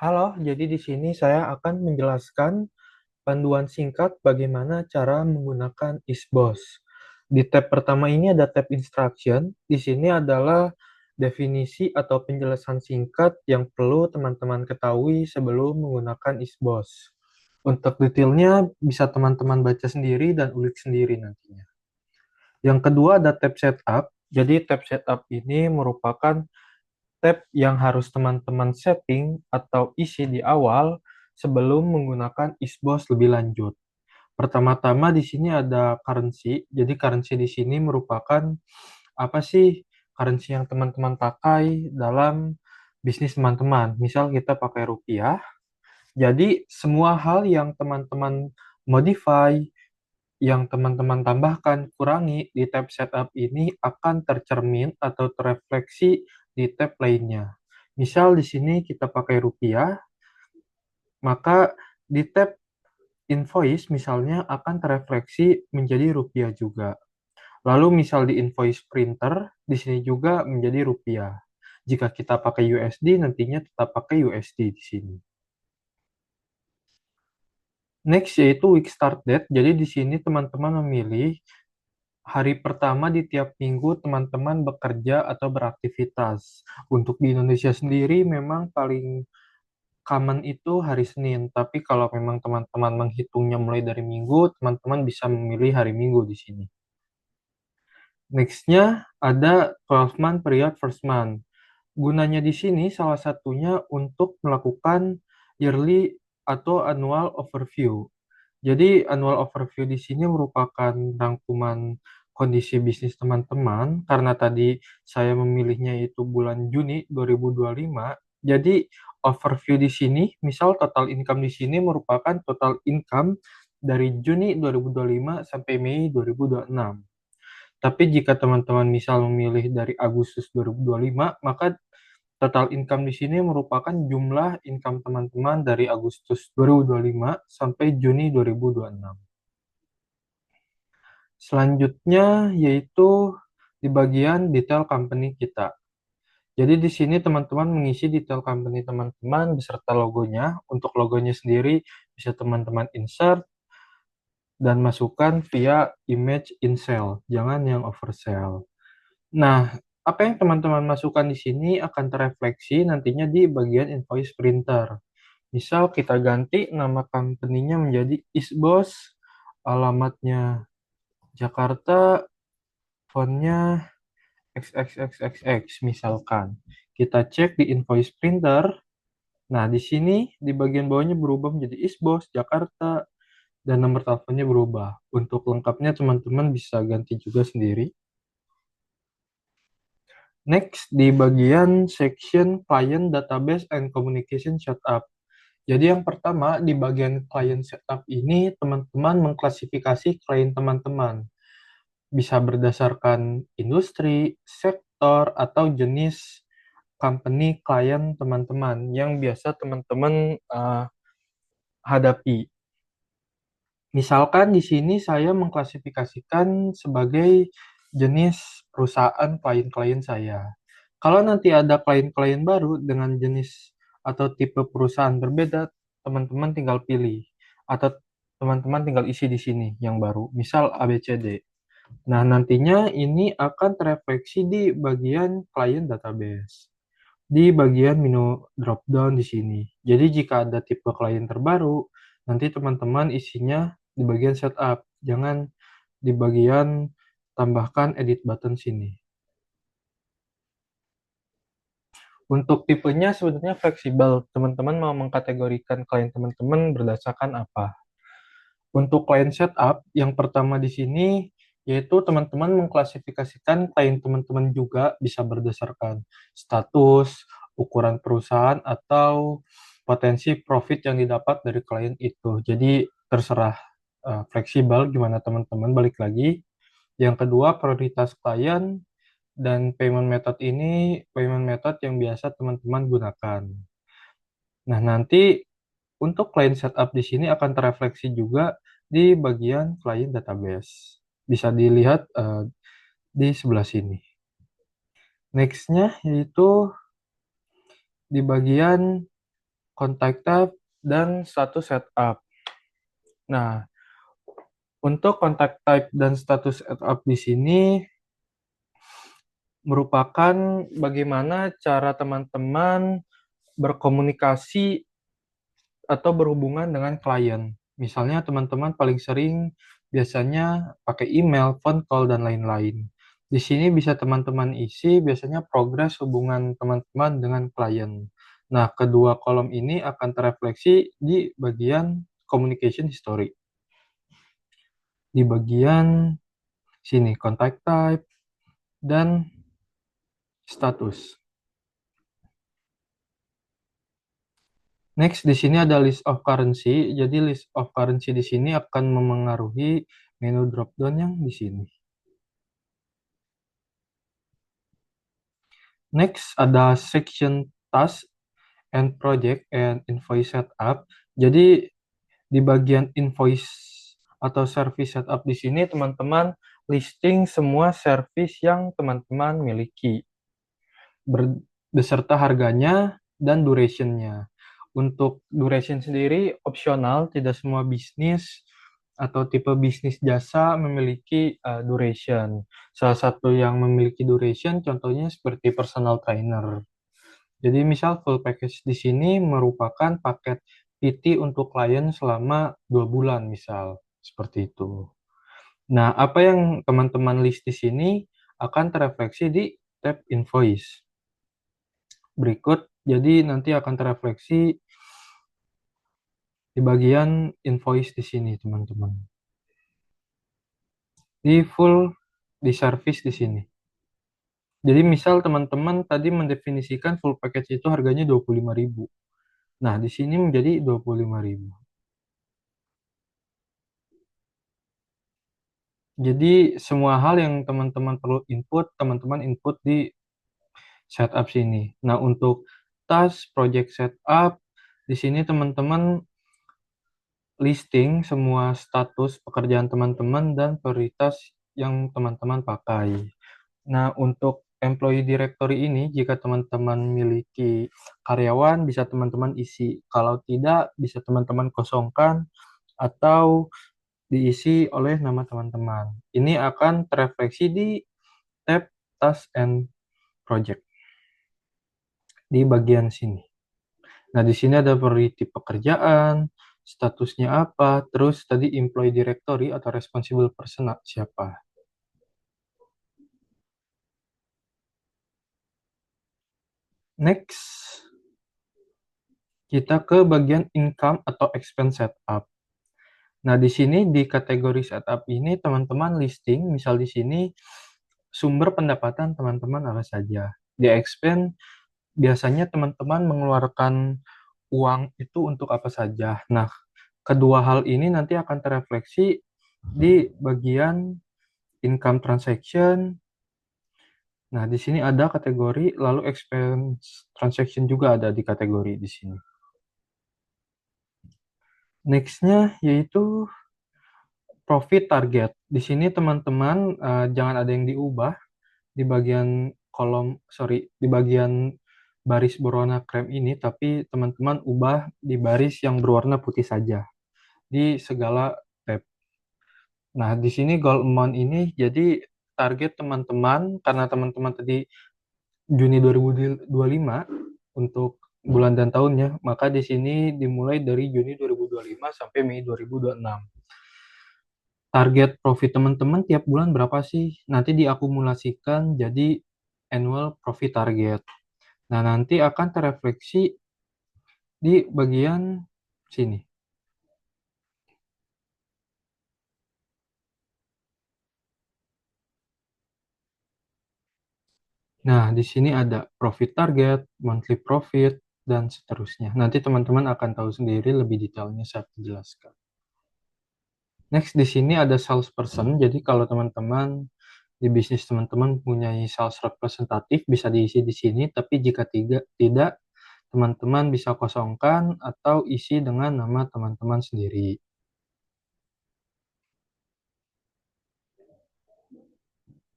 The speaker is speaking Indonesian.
Halo, jadi di sini saya akan menjelaskan panduan singkat bagaimana cara menggunakan Isbos. Di tab pertama ini ada tab instruction. Di sini adalah definisi atau penjelasan singkat yang perlu teman-teman ketahui sebelum menggunakan Isbos. Untuk detailnya bisa teman-teman baca sendiri dan ulik sendiri nantinya. Yang kedua ada tab setup. Jadi tab setup ini merupakan tab yang harus teman-teman setting atau isi di awal sebelum menggunakan Isbos lebih lanjut. Pertama-tama di sini ada currency. Jadi currency di sini merupakan apa sih currency yang teman-teman pakai dalam bisnis teman-teman. Misal kita pakai rupiah. Jadi semua hal yang teman-teman modify, yang teman-teman tambahkan, kurangi di tab setup ini akan tercermin atau terefleksi di tab lainnya. Misal di sini kita pakai rupiah, maka di tab invoice misalnya akan terefleksi menjadi rupiah juga. Lalu misal di invoice printer, di sini juga menjadi rupiah. Jika kita pakai USD, nantinya tetap pakai USD di sini. Next yaitu week start date. Jadi di sini teman-teman memilih hari pertama di tiap minggu teman-teman bekerja atau beraktivitas. Untuk di Indonesia sendiri memang paling common itu hari Senin, tapi kalau memang teman-teman menghitungnya mulai dari minggu, teman-teman bisa memilih hari Minggu di sini. Next-nya ada 12 month period first month. Gunanya di sini salah satunya untuk melakukan yearly atau annual overview. Jadi annual overview di sini merupakan rangkuman kondisi bisnis teman-teman karena tadi saya memilihnya itu bulan Juni 2025. Jadi overview di sini, misal total income di sini merupakan total income dari Juni 2025 sampai Mei 2026. Tapi jika teman-teman misal memilih dari Agustus 2025, maka total income di sini merupakan jumlah income teman-teman dari Agustus 2025 sampai Juni 2026. Selanjutnya yaitu di bagian detail company kita. Jadi di sini teman-teman mengisi detail company teman-teman beserta logonya. Untuk logonya sendiri bisa teman-teman insert dan masukkan via image in cell, jangan yang oversell. Nah, apa yang teman-teman masukkan di sini akan terefleksi nantinya di bagian invoice printer. Misal kita ganti nama company-nya menjadi Isbos, alamatnya Jakarta, fontnya XXXXX misalkan. Kita cek di invoice printer. Nah, di sini di bagian bawahnya berubah menjadi Isbos Jakarta dan nomor teleponnya berubah. Untuk lengkapnya teman-teman bisa ganti juga sendiri. Next, di bagian section Client Database and Communication Setup. Jadi yang pertama, di bagian Client Setup ini, teman-teman mengklasifikasi klien teman-teman. Bisa berdasarkan industri, sektor, atau jenis company klien teman-teman yang biasa teman-teman hadapi. Misalkan di sini saya mengklasifikasikan sebagai jenis perusahaan klien-klien saya. Kalau nanti ada klien-klien baru dengan jenis atau tipe perusahaan berbeda, teman-teman tinggal pilih atau teman-teman tinggal isi di sini yang baru, misal ABCD. Nah, nantinya ini akan terefleksi di bagian klien database, di bagian menu drop-down di sini. Jadi jika ada tipe klien terbaru, nanti teman-teman isinya di bagian setup, jangan di bagian tambahkan edit button sini. Untuk tipenya sebenarnya fleksibel, teman-teman mau mengkategorikan klien teman-teman berdasarkan apa. Untuk klien setup, yang pertama di sini yaitu teman-teman mengklasifikasikan klien teman-teman juga bisa berdasarkan status, ukuran perusahaan, atau potensi profit yang didapat dari klien itu. Jadi terserah fleksibel gimana teman-teman balik lagi. Yang kedua, prioritas klien dan payment method ini payment method yang biasa teman-teman gunakan. Nah, nanti untuk client setup di sini akan terefleksi juga di bagian client database. Bisa dilihat di sebelah sini. Next-nya yaitu di bagian contact type, dan status setup. Nah, untuk contact type dan status setup di sini merupakan bagaimana cara teman-teman berkomunikasi atau berhubungan dengan klien. Misalnya teman-teman paling sering biasanya pakai email, phone call, dan lain-lain. Di sini bisa teman-teman isi biasanya progres hubungan teman-teman dengan klien. Nah, kedua kolom ini akan terefleksi di bagian communication history. Di bagian sini, contact type dan status. Next, di sini ada list of currency. Jadi list of currency di sini akan memengaruhi menu dropdown yang di sini. Next, ada section task and project and invoice setup. Jadi di bagian invoice atau service setup di sini teman-teman listing semua service yang teman-teman miliki beserta harganya dan duration-nya. Untuk duration sendiri opsional, tidak semua bisnis atau tipe bisnis jasa memiliki duration. Salah satu yang memiliki duration contohnya seperti personal trainer. Jadi misal full package di sini merupakan paket PT untuk klien selama 2 bulan misal, seperti itu. Nah, apa yang teman-teman list di sini akan terefleksi di tab invoice. Berikut, jadi nanti akan terefleksi di bagian invoice di sini, teman-teman. Di full, di service di sini. Jadi misal teman-teman tadi mendefinisikan full package itu harganya 25.000. Nah, di sini menjadi 25.000. Jadi semua hal yang teman-teman perlu input, teman-teman input di setup sini. Nah, untuk task project setup, di sini teman-teman listing semua status pekerjaan teman-teman dan prioritas yang teman-teman pakai. Nah, untuk employee directory ini, jika teman-teman memiliki karyawan, bisa teman-teman isi. Kalau tidak, bisa teman-teman kosongkan atau diisi oleh nama teman-teman. Ini akan terefleksi di tab Task and Project di bagian sini. Nah, di sini ada priority pekerjaan, statusnya apa, terus tadi employee directory atau responsible person siapa. Next, kita ke bagian income atau expense setup. Nah, di sini di kategori setup ini teman-teman listing, misal di sini sumber pendapatan teman-teman apa saja. Di expense biasanya teman-teman mengeluarkan uang itu untuk apa saja. Nah, kedua hal ini nanti akan terefleksi di bagian income transaction. Nah, di sini ada kategori, lalu expense transaction juga ada di kategori di sini. Next-nya yaitu profit target. Di sini teman-teman jangan ada yang diubah di bagian di bagian baris berwarna krem ini, tapi teman-teman ubah di baris yang berwarna putih saja di segala tab. Nah, di sini goal amount ini jadi target teman-teman, karena teman-teman tadi Juni 2025 untuk bulan dan tahunnya, maka di sini dimulai dari Juni 2025 sampai Mei 2026. Target profit teman-teman tiap bulan berapa sih? Nanti diakumulasikan jadi annual profit target. Nah, nanti akan terefleksi di bagian sini. Nah, di sini ada profit target, monthly profit, dan seterusnya. Nanti teman-teman akan tahu sendiri lebih detailnya saat dijelaskan. Next, di sini ada salesperson. Jadi kalau teman-teman di bisnis teman-teman punya sales representatif, bisa diisi di sini. Tapi jika tidak, teman-teman bisa kosongkan atau isi dengan nama teman-teman sendiri.